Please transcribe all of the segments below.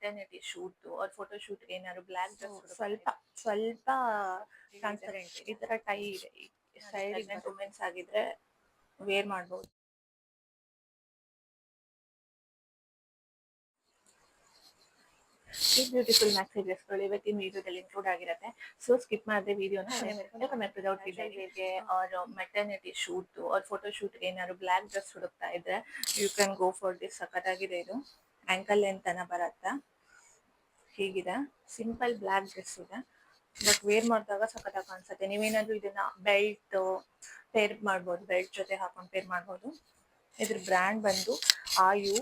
Maternity shoot or photo ಶೂಟ್ಗೆ ಏನಾದ್ರು black dress ಸ್ವಲ್ಪ ಸ್ವಲ್ಪ ಟ್ರಾನ್ಸ್ಪರೆಂಟ್ ಈ ತರ ಟೈ ಇದೆ. ಪ್ರೆಗ್ನೆಂಟ್ ವುಮೆನ್ಸ್ ಆಗಿದ್ರೆ ವೇರ್ ಮಾಡ್ಬೋದು. ಈ ಬ್ಯೂಟಿಫುಲ್ ಮ್ಯಾಕ್ಸಿ ಡ್ರೆಸ್ಗಳು ಇವತ್ತಿನ ವಿಡಿಯೋದಲ್ಲಿ ಇನ್ಕ್ಲೂಡ್ ಆಗಿರುತ್ತೆ. ಸೊ ಸ್ಕಿಪ್ ಮಾಡದೆ ವಿಡಿಯೋನ without delay or maternity shoot or photo ಶೂಟ್ಗೆ ಏನಾದ್ರು ಬ್ಲ್ಯಾಕ್ ಡ್ರೆಸ್ ಹುಡುಕ್ತಾ ಇದ್ರೆ you can go for this. ಸಖತ್ತಾಗಿದೆ ಇದು. ಆಂಕಲ್ ಲೆಂತ್ ಅನ್ನ ಬರುತ್ತೆ. ಹೀಗಿದೆ ಸಿಂಪಲ್ ಬ್ಲ್ಯಾಕ್ ಡ್ರೆಸ್ ಇದೆ, ಬಟ್ ವೇರ್ ಮಾಡಿದಾಗ ಸಖತ್ತಾಗಿ ಕಾಣಿಸುತ್ತೆ. ನೀವೇನಾದ್ರೂ ಇದನ್ನ ಬೆಲ್ಟ್ ಪೇರ್ ಮಾಡ್ಬೋದು, ಬೆಲ್ಟ್ ಜೊತೆ ಹಾಕೊಂಡು ಪೇರ್ ಮಾಡ್ಬೋದು. ಇದ್ರ ಬ್ರ್ಯಾಂಡ್ ಬಂದು ಆಯು.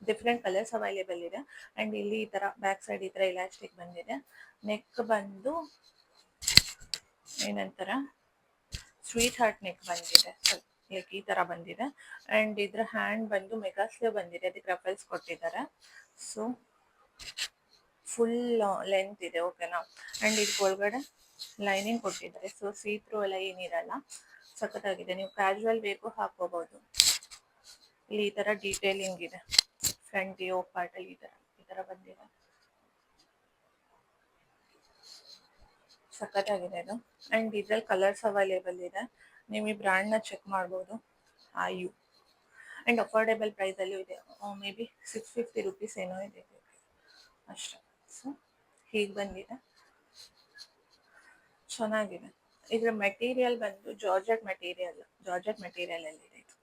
ಡಿಫ್ರೆಂಟ್ ಕಲರ್ಸ್ ಅವೈಲೇಬಲ್ ಇದೆ. ಅಂಡ್ ಇಲ್ಲಿ ಈ ತರ ಬ್ಯಾಕ್ ಸೈಡ್ ಈ ತರ ಇಲಾಸ್ಟಿಕ್ ಬಂದಿದೆ. ನೆಕ್ ಬಂದು ಏನಂತಾರ ಸ್ವೀಟ್ ಹಾರ್ಟ್ ನೆಕ್ ಬಂದಿದೆ, ಲೈಕ್ ಈ ತರ ಬಂದಿದೆ. ಅಂಡ್ ಇದ್ರ ಹ್ಯಾಂಡ್ ಬಂದು ಮೆಗಾ ಸ್ಲೀವ್ ಬಂದಿದೆ, ಅದಕ್ಕೆ ರಫಲ್ಸ್ ಕೊಟ್ಟಿದ್ದಾರೆ. ಸೊ ಫುಲ್ ಲೆಂತ್ ಇದೆ, ಓಕೆನಾ. ಅಂಡ್ ಇದಕ್ಕೆ ಒಳಗಡೆ ಲೈನಿಂಗ್ ಕೊಟ್ಟಿದ್ದಾರೆ. ಸೊ ಸೀ ಥ್ರೂ ಎಲ್ಲ ಏನಿರಲ್ಲ, ಸಖತ್ತಾಗಿದೆ. ನೀವು ಕ್ಯಾಶುವಲ್ ಬೇಕು ಹಾಕೋಬಹುದು. ಇಲ್ಲಿ ಈ ತರ ಡೀಟೇಲಿಂಗ್ ಇದೆ, ಫ್ರಂಟ್ ಯೋಕ್ ಪಾರ್ಟ್ ಅಲ್ಲಿ ಈ ತರ ಬಂದಿದೆ. ಸಖತ್ತಾಗಿದೆ ಇದು. ಅಂಡ್ ಇದ್ರಲ್ಲಿ ಕಲರ್ಸ್ ಅವೈಲೇಬಲ್ ಇದೆ, ನೀವು ಈ ಬ್ರ್ಯಾಂಡ್ ನ ಚೆಕ್ ಮಾಡ್ಬೋದು. ಆಯು. ಅಂಡ್ ಅಫೋರ್ಡೆಬಲ್ ಪ್ರೈಸ್ ಅಲ್ಲೂ ಇದೆ. ಮೇ ಬಿ 650 rupees ಏನೋ ಇದೆ ಅಷ್ಟೇ. ಸೊ ಹೀಗೆ ಬಂದಿದೆ, ಚೆನ್ನಾಗಿದೆ. ಇದ್ರ ಮೆಟೀರಿಯಲ್ ಬಂದು ಜಾರ್ಜೆಟ್ ಮೆಟೀರಿಯಲ್ ಅಲ್ಲಿ ಇದೆ ಇದು.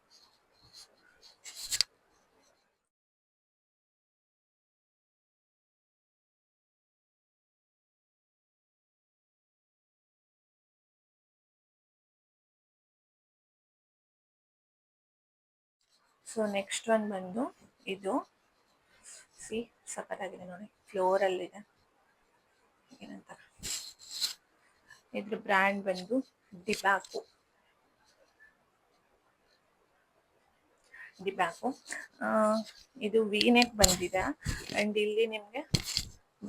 ಸೊ ನೆಕ್ಸ್ಟ್ ಒನ್ ಬಂದು ಇದು. ಸಿ ಸಖತ್ತಾಗಿದೆ ನೋಡಿ, ಫ್ಲೋರ್ ಅಲ್ಲಿದೆ. ಏನಂತ ಇದ್ರ ಬ್ರ್ಯಾಂಡ್ ಬಂದು ಡಿಬ್ಯಾಕೋ. ಇದು ವಿ ನೆಕ್ ಬಂದಿದೆ. ಅಂಡ್ ಇಲ್ಲಿ ನಿಮ್ಗೆ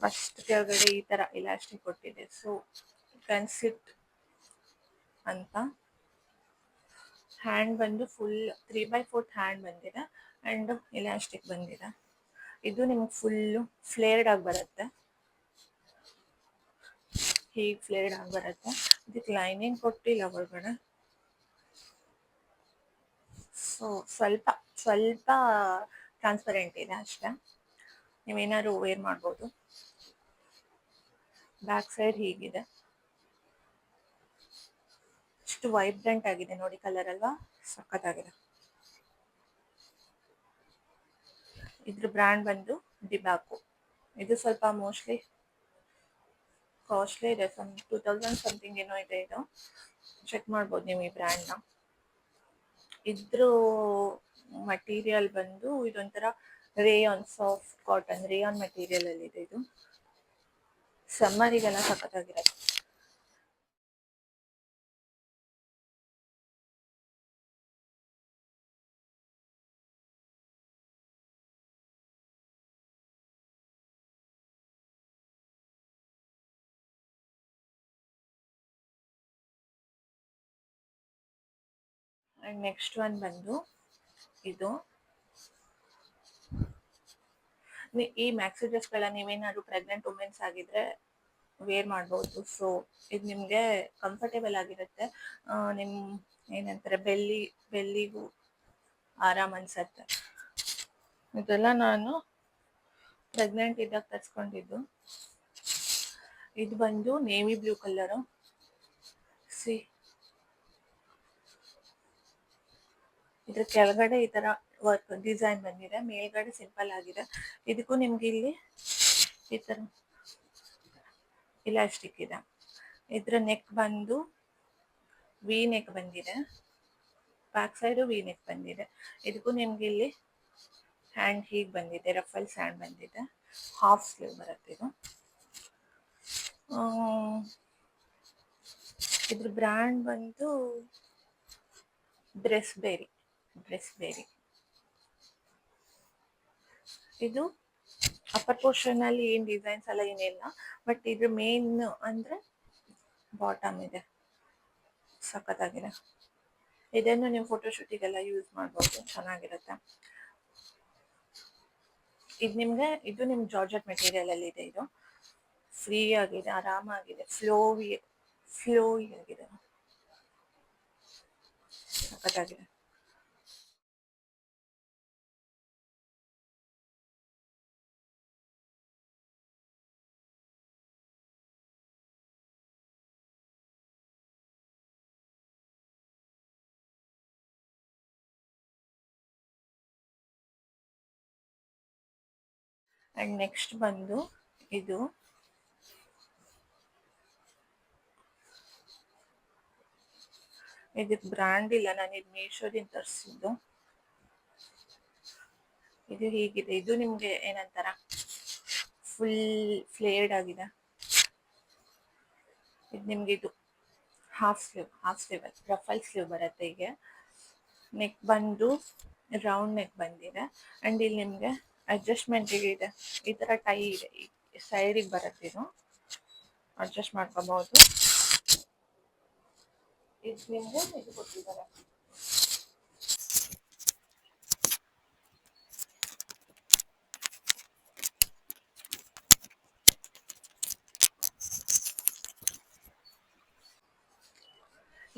ಬಸ್ಟ್ ಕೆಳಗಡೆ ಈ ತರ ಇಲಾಸ್ಟಿಕ್ ಕೊಟ್ಟಿದೆ. ಸೊ ಕನ್ಸಿಟ್ ಅಂತ. ಹ್ಯಾಂಡ್ ಬಂದು ಫುಲ್ 3/4 ಹ್ಯಾಂಡ್ ಬಂದಿದೆ ಅಂಡ್ ಇಲಾಸ್ಟಿಕ್ ಬಂದಿದೆ. ಇದು ನಿಮ್ಗೆ ಫುಲ್ಲು ಫ್ಲೇರ್ಡ್ ಆಗಿ ಬರುತ್ತೆ, ಹೀಗೆ ಫ್ಲೇರ್ಡ್ ಆಗಿ ಬರುತ್ತೆ. ಇದಕ್ಕೆ ಲೈನಿಂಗ್ ಕೊಟ್ಟಿಲ್ಲ ಒಳಗಡೆ. ಸೊ ಸ್ವಲ್ಪ ಸ್ವಲ್ಪ ಟ್ರಾನ್ಸ್ಪರೆಂಟ್ ಇದೆ ಅಷ್ಟೇ, ನೀವೇನಾದ್ರು ವೇರ್ ಮಾಡ್ಬೋದು. ಬ್ಯಾಕ್ ಸೈಡ್ ಹೀಗಿದೆ, ಎಷ್ಟು ವೈಬ್ರೆಂಟ್ ಆಗಿದೆ ನೋಡಿ, ಕಲರ್ ಅಲ್ವಾ, ಸಖತ್ತಾಗಿದೆ. ಇದ್ರ ಬ್ರ್ಯಾಂಡ್ ಬಂದು ಡಿಬ್ಯಾಕೋ. ಇದು ಸ್ವಲ್ಪ ಮೋಸ್ಟ್ಲಿ ಕಾಸ್ಟ್ಲಿ ಇದೆ, 2000 ಸಮಥಿಂಗ್ ಏನೋ ಇದೆ. ಇದು ಚೆಕ್ ಮಾಡ್ಬೋದು ನೀವು ಈ ಬ್ರ್ಯಾಂಡ್ನ. ಇದ್ರ ಮಟೀರಿಯಲ್ ಬಂದು ಇದೊಂಥರ rayon, soft cotton rayon material ಅಲ್ಲಿ ಇದೆ. ಇದು ಸಮ್ಮರಿಗೆಲ್ಲ ಸಖತ್ತಾಗಿರುತ್ತೆ. ಅಂಡ್ ನೆಕ್ಸ್ಟ್ ಒನ್ ಬಂದು ಇದು. ಈ ಮ್ಯಾಕ್ಸಿ ಡ್ರೆಸ್ಗಳ ನೀವೇನಾದ್ರು ಪ್ರೆಗ್ನೆಂಟ್ ವುಮೆನ್ಸ್ ಆಗಿದ್ರೆ ವೇರ್ ಮಾಡ್ಬೋದು. ಸೊ ಇದು ನಿಮಗೆ ಕಂಫರ್ಟೇಬಲ್ ಆಗಿರುತ್ತೆ. ನಿಮ್ ಏನಂತಾರೆ ಬೆಲ್ಲಿಗೂ ಆರಾಮ್ ಅನ್ಸತ್ತೆ. ಇದೆಲ್ಲ ನಾನು ಪ್ರೆಗ್ನೆಂಟ್ ಇದ್ದಾಗ ತರಿಸ್ಕೊಂಡಿದ್ದು. ಇದು ಬಂದು ನೇವಿ ಬ್ಲೂ ಕಲರು. ಸಿ ಇದ್ರ ಕೆಳಗಡೆ ಈ ತರ ವರ್ಕ್ ಡಿಸೈನ್ ಬಂದಿದೆ, ಮೇಲ್ಗಡೆ ಸಿಂಪಲ್ ಆಗಿದೆ. ಇದಕ್ಕೂ ನಿಮ್ಗೆ ಇಲ್ಲಿ ಈ ತರ ಇಲಾಸ್ಟಿಕ್ ಇದೆ. ಇದ್ರ ನೆಕ್ ಬಂದು ವಿ ನೆಕ್ ಬಂದಿದೆ, ಬ್ಯಾಕ್ ಸೈಡು ವಿ ನೆಕ್ ಬಂದಿದೆ. ಇದಕ್ಕೂ ನಿಮ್ಗೆ ಇಲ್ಲಿ ಹ್ಯಾಂಡ್ ಹೀಗೆ ಬಂದಿದೆ, ರಫಲ್ಸ್ ಹ್ಯಾಂಡ್ ಬಂದಿದೆ. ಹಾಫ್ ಸ್ಲೀವ್ ಬರುತ್ತೆ ಇದು. ಇದ್ರ ಬ್ರ್ಯಾಂಡ್ ಬಂದು ಡ್ರೆಸ್ ಬೇರಿ. ಇದು ಅಪ್ಪರ್ ಪೋರ್ಷನ್ ಅಲ್ಲಿ ಏನ್ ಡಿಸೈನ್ಸ್ ಎಲ್ಲ ಏನಿಲ್ಲ, ಬಟ್ ಇದ್ರ ಮೇನ್ ಅಂದ್ರೆ ಬಾಟಮ್ ಇದೆ, ಸಖತ್ತಾಗಿದೆ. ಇದನ್ನು ನೀವು ಫೋಟೋಶೂಟಿಗೆಲ್ಲ ಯೂಸ್ ಮಾಡ್ಬೋದು, ಚೆನ್ನಾಗಿರುತ್ತೆ. ಇದು ನಿಮ್ಗೆ ಇದು ನಿಮ್ ಜಾರ್ಜೆಟ್ ಮೆಟೀರಿಯಲ್ ಅಲ್ಲಿ ಇದೆ. ಇದು ಫ್ರೀ ಆಗಿದೆ, ಆರಾಮಾಗಿದೆ, ಫ್ಲೋವಿ ಆಗಿದೆ, ಸಖತ್ತಾಗಿದೆ. ಅಂಡ್ ನೆಕ್ಸ್ಟ್ ಬಂದು ಇದು ಇದಕ್ಕೆ ಬ್ರ್ಯಾಂಡ್ ಇಲ್ಲ, ನಾನು ಇದು ಮೀಶೋದಿಂದ ತರಿಸಿದ್ದು. ಇದು ಹೀಗಿದೆ, ಇದು ನಿಮ್ಗೆ ಏನಂತಾರ ಫುಲ್ ಫ್ಲೇರ್ಡ್ ಆಗಿದೆ. ಇದು ನಿಮ್ಗೆ ಇದು ಹಾಫ್ ಸ್ಲೀವ್ ರಫಲ್ ಸ್ಲೀವ್ ಬರುತ್ತೆ. ಹೀಗೆ ನೆಕ್ ಬಂದು ರೌಂಡ್ ನೆಕ್ ಬಂದಿದೆ. ಅಂಡ್ ಇಲ್ಲಿ ನಿಮ್ಗೆ ಅಡ್ಜಸ್ಟ್ಮೆಂಟ್ ಇದೆ, ಈ ತರ ಟೈ ಇದೆ, ಸೈಡಿಗೆ ಬರುತ್ತೆ. ಇದು ಅಡ್ಜಸ್ಟ್ ಮಾಡ್ಕೋಬಹುದು. ಇದು ನಿಮ್ಗೆ ಇದು ಕೊಟ್ಟಿದ್ದಾರೆ,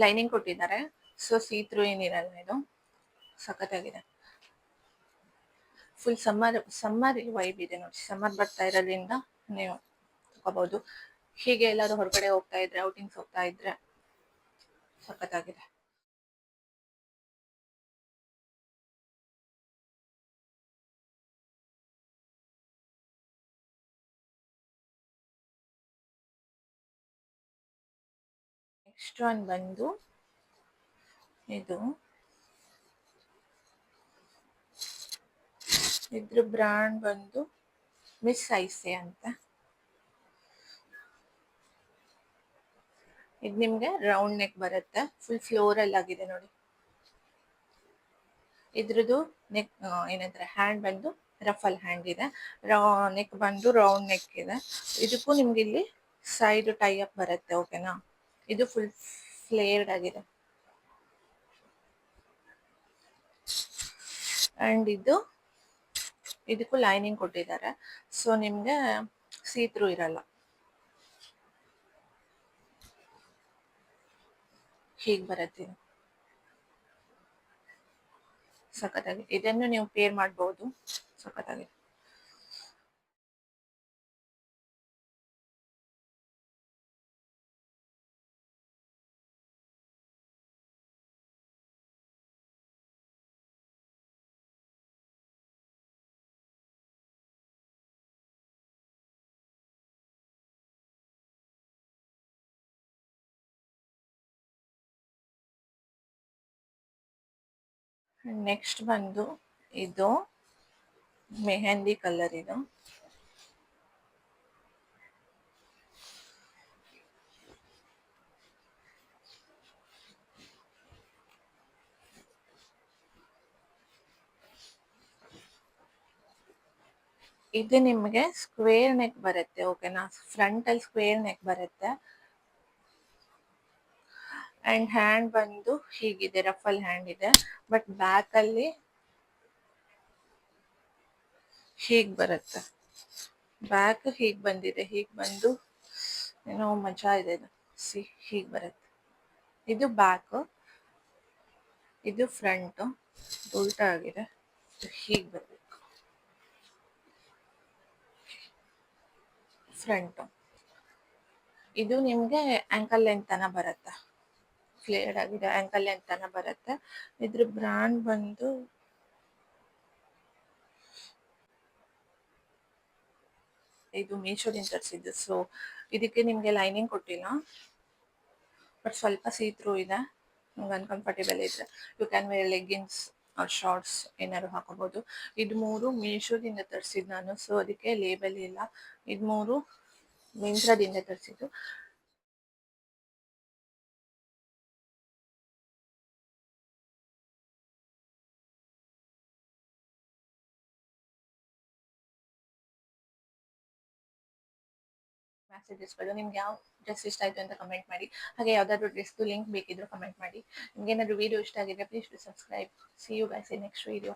ಲೈನಿಂಗ್ ಕೊಟ್ಟಿದ್ದಾರೆ. ಸೊ ಸೀತ್ರು ಏನಿರಲ್ಲ, ಇದು ಸಖತ್ತಾಗಿದೆ. ಫುಲ್ ಸಮ್ಮರ್ ವೈಬ್ ಇದೆ ನೋಡಿ. ಸಮ್ಮರ್ ಬರ್ತಾ ಇರೋದ್ರಿಂದ ನೀವು ತಗೋಬಹುದು. ಹೀಗೆ ಎಲ್ಲಾದ್ರೂ ಹೊರಗಡೆ ಹೋಗ್ತಾ ಇದ್ರೆ, ಔಟಿಂಗ್ಸ್ ಹೋಗ್ತಾ ಇದ್ರೆ ಸಖತ್ತಾಗಿದೆ. ನೆಕ್ಸ್ಟ್ ಒನ್ ಬಂದು ಇದು, ಇದ್ರ ಬ್ರ್ಯಾಂಡ್ ಬಂದು ಮಿಸ್ ಐಸೆ ಅಂತ. ಇದು ನಿಮ್ಗೆ ರೌಂಡ್ ನೆಕ್ ಬರುತ್ತೆ, ಫುಲ್ ಫ್ಲೋರಲ್ ಆಗಿದೆ ನೋಡಿ. ಇದ್ರದ್ದು ನೆಕ್ ಏನಂತಾರೆ, ಹ್ಯಾಂಡ್ ಬಂದು ರಫಲ್ ಹ್ಯಾಂಡ್ ಇದೆ, ನೆಕ್ ಬಂದು ರೌಂಡ್ ನೆಕ್ ಇದೆ. ಇದಕ್ಕೂ ನಿಮ್ಗೆ ಇಲ್ಲಿ ಸೈಡ್ ಟೈ ಅಪ್ ಬರುತ್ತೆ, ಓಕೆನಾ. ಇದು ಫುಲ್ ಫ್ಲೇರ್ಡ್ ಆಗಿದೆ. ಅಂಡ್ ಇದಕ್ಕೂ ಲೈನಿಂಗ್ ಕೊಟ್ಟಿದ್ದಾರೆ, ಸೊ ನಿಮ್ಗೆ ಸೀತ್ರು ಇರಲ್ಲ. ಹೀಗೆ ಬರುತ್ತೆ, ಸಖತ್ತಾಗಿ. ಇದನ್ನು ನೀವು ಪೇರ್ ಮಾಡಬಹುದು, ಸಖತ್ತಾಗಿ. ನೆಕ್ಸ್ಟ್ ಬಂದು ಇದು ಮೆಹಂದಿ ಕಲರ್. ಇದು ನಿಮಗೆ ಸ್ಕ್ವೇರ್ ನೆಕ್ ಬರುತ್ತೆ, ಓಕೆನಾ. ಫ್ರಂಟ್ ಅಲ್ಲಿ ಸ್ಕ್ವೇರ್ ನೆಕ್ ಬರುತ್ತೆ. ಅಂಡ್ ಹ್ಯಾಂಡ್ ಬಂದು ಹೀಗಿದೆ, ರಫಲ್ ಹ್ಯಾಂಡ್ ಇದೆ. ಬಟ್ ಬ್ಯಾಕ್ ಅಲ್ಲಿ ಹೀಗ್ ಬರುತ್ತೆ, ಬ್ಯಾಕ್ ಹೀಗ್ ಬಂದಿದೆ. ಹೀಗ್ ಬಂದು ಏನೋ ಮಜಾ ಇದೆ. ಇದು ಹೀಗ್ ಬರುತ್ತೆ. ಇದು ಬ್ಯಾಕ್, ಇದು ಫ್ರಂಟ್, ಉಲ್ಟಾ ಆಗಿದೆ. ಹೀಗ್ ಬರುತ್ತೆ ಫ್ರಂಟ್. ಇದು ನಿಮ್ಗೆ ಆಂಕಲ್ ಲೆಂತ್ ತನ ಬರುತ್ತೆ, ಫ್ಲೇರ್ಡ್ ಆಗಿದೆ, ಆಂಕಲ್ ಲೆಂತ್ ತನ ಬರುತ್ತೆ. ಇದ್ರ ಬ್ರ್ಯಾಂಡ್ ಬಂದು ಇದು ಮೀಶೋದಿಂದ ತರಿಸಿದ್ದು. ಸೊ ಇದಕ್ಕೆ ನಿಮ್ಗೆ ಲೈನಿಂಗ್ ಕೊಟ್ಟಿಲ್ಲ, ಬಟ್ ಸ್ವಲ್ಪ ಸೀತ್ರೂ ಇದೆ. ನಿಮ್ಗೆ ಅನ್ಕಂಫರ್ಟೇಬಲ್ ಇದ್ರೆ you can wear leggings or shorts ಏನಾದ್ರು ಹಾಕೋಬಹುದು. ಇದು ಮೂರು ಮೀಶೋದಿಂದ ತರಿಸಿದ್ದು ನಾನು, ಸೊ ಅದಕ್ಕೆ ಲೇಬಲ್ ಇಲ್ಲ. ಇದು ಮೂರು ಮಿಂತ್ರಾದಿಂದ ತರಿಸಿದ್ದು. ಮೆಸೇಜಸ್ಗಳು ನಿಮ್ಗೆ ಯಾವ ಡ್ರೆಸ್ ಇಷ್ಟ ಆಯ್ತು ಅಂತ ಕಮೆಂಟ್ ಮಾಡಿ. ಹಾಗೆ ಯಾವ್ದಾದ್ರು ಡ್ರೆಸ್ದು ಲಿಂಕ್ ಬೇಕಿದ್ರು ಕಮೆಂಟ್ ಮಾಡಿ. ನಿಮ್ಗೆ ಏನಾದ್ರು ವಿಡಿಯೋ ಇಷ್ಟ ಆಗಿದ್ರೆ please to subscribe. See you guys in next video.